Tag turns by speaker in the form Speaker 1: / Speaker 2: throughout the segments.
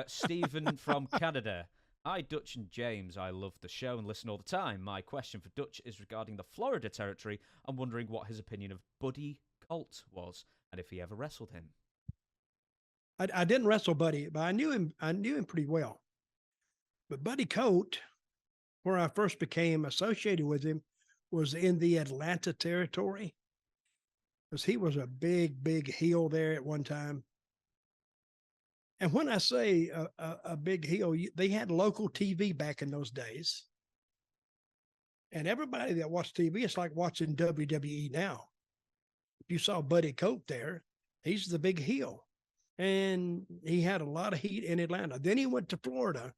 Speaker 1: Stephen from Canada. Hi, Dutch and James. I love the show and listen all the time. My question for Dutch is regarding the Florida territory. I'm wondering what his opinion of Buddy Colt was and if he ever wrestled him.
Speaker 2: I didn't wrestle Buddy, but I knew him pretty well. But Buddy Colt, where I first became associated with him, was in the Atlanta territory, because he was a big heel there at one time. And when I say a big heel, they had local TV back in those days. And everybody that watched TV, it's like watching WWE now. If you saw Buddy Colt there, he's the big heel. And he had a lot of heat in Atlanta. Then he went to Florida.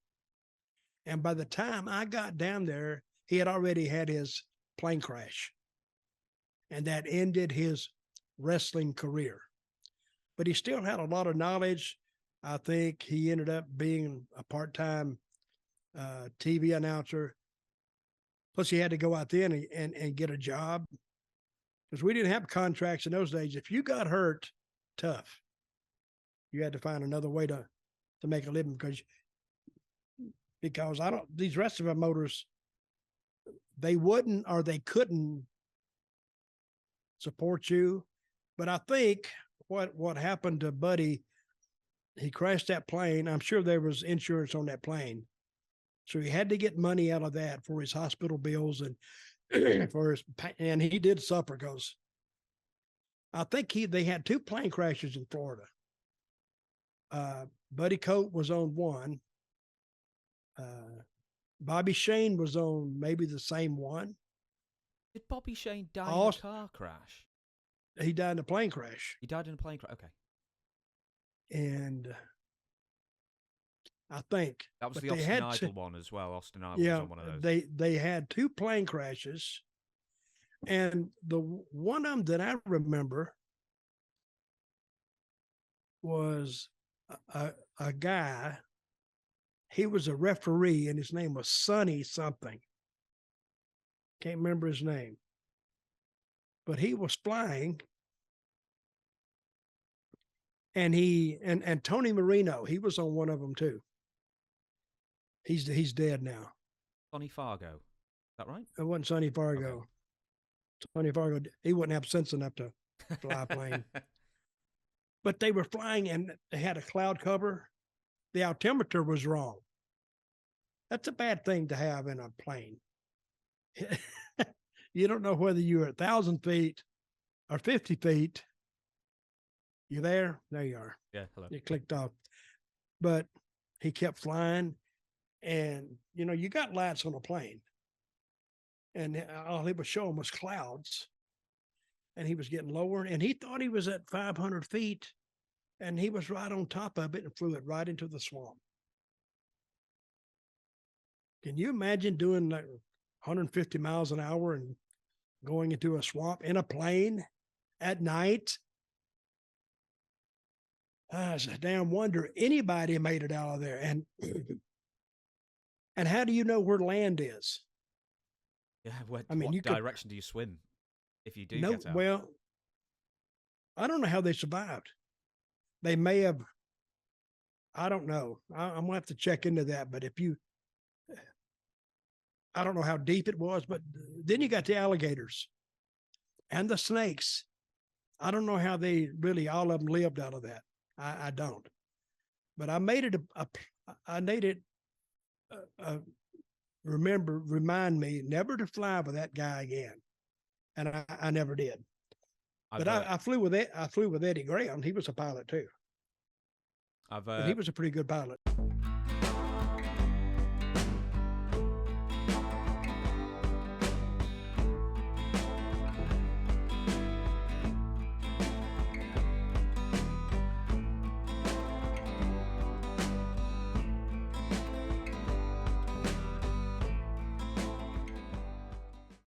Speaker 2: And by the time I got down there, he had already had his plane crash. And that ended his wrestling career. But he still had a lot of knowledge. I think he ended up being a part-time TV announcer. Plus, he had to go out there and get a job, because we didn't have contracts in those days. If you got hurt, tough. You had to find another way to make a living, because these wrestling promoters, they wouldn't or they couldn't support you. But I think what happened to Buddy, he crashed that plane. I'm sure there was insurance on that plane. So he had to get money out of that for his hospital bills and and he did suffer, because I think they had 2 plane crashes in Florida. Buddy Colt was on one. Bobby Shane was on maybe the same one.
Speaker 1: Did Bobby Shane die in a car crash?
Speaker 2: He died in a plane crash.
Speaker 1: He died in a plane crash. Okay.
Speaker 2: And I think
Speaker 1: that was the Austin Idol one as well. Austin Idol was on one of those.
Speaker 2: They had 2 plane crashes, and the one of them that I remember was a guy. He was a referee, and his name was Sonny something. Can't remember his name, but he was flying. And and Tony Marino, he was on one of them too. He's dead now.
Speaker 1: Sonny Fargo, is that right?
Speaker 2: It wasn't Sonny Fargo.
Speaker 1: Okay.
Speaker 2: Sonny Fargo, he wouldn't have sense enough to fly a plane. But they were flying and they had a cloud cover. The altimeter was wrong. That's a bad thing to have in a plane. You don't know whether you're 1,000 feet or 50 feet. You there? There you are.
Speaker 1: Yeah, hello.
Speaker 2: You clicked off. But he kept flying, and, you got lights on a plane. And all he was showing was clouds. And he was getting lower, and he thought he was at 500 feet, and he was right on top of it and flew it right into the swamp. Can you imagine doing like 150 miles an hour and going into a swamp in a plane at night? It's a damn wonder anybody made it out of there. And how do you know where land is?
Speaker 1: Yeah, what direction do you swim if you do get out?
Speaker 2: Well, I don't know how they survived. They may have, I don't know. I'm going to have to check into that. But I don't know how deep it was, but then you got the alligators and the snakes. I don't know how they really, all of them lived out of that. I don't. But I made it remind me never to fly with that guy again. And I never did. But I flew with it. I flew with Eddie Graham. He was a pilot too. But he was a pretty good pilot.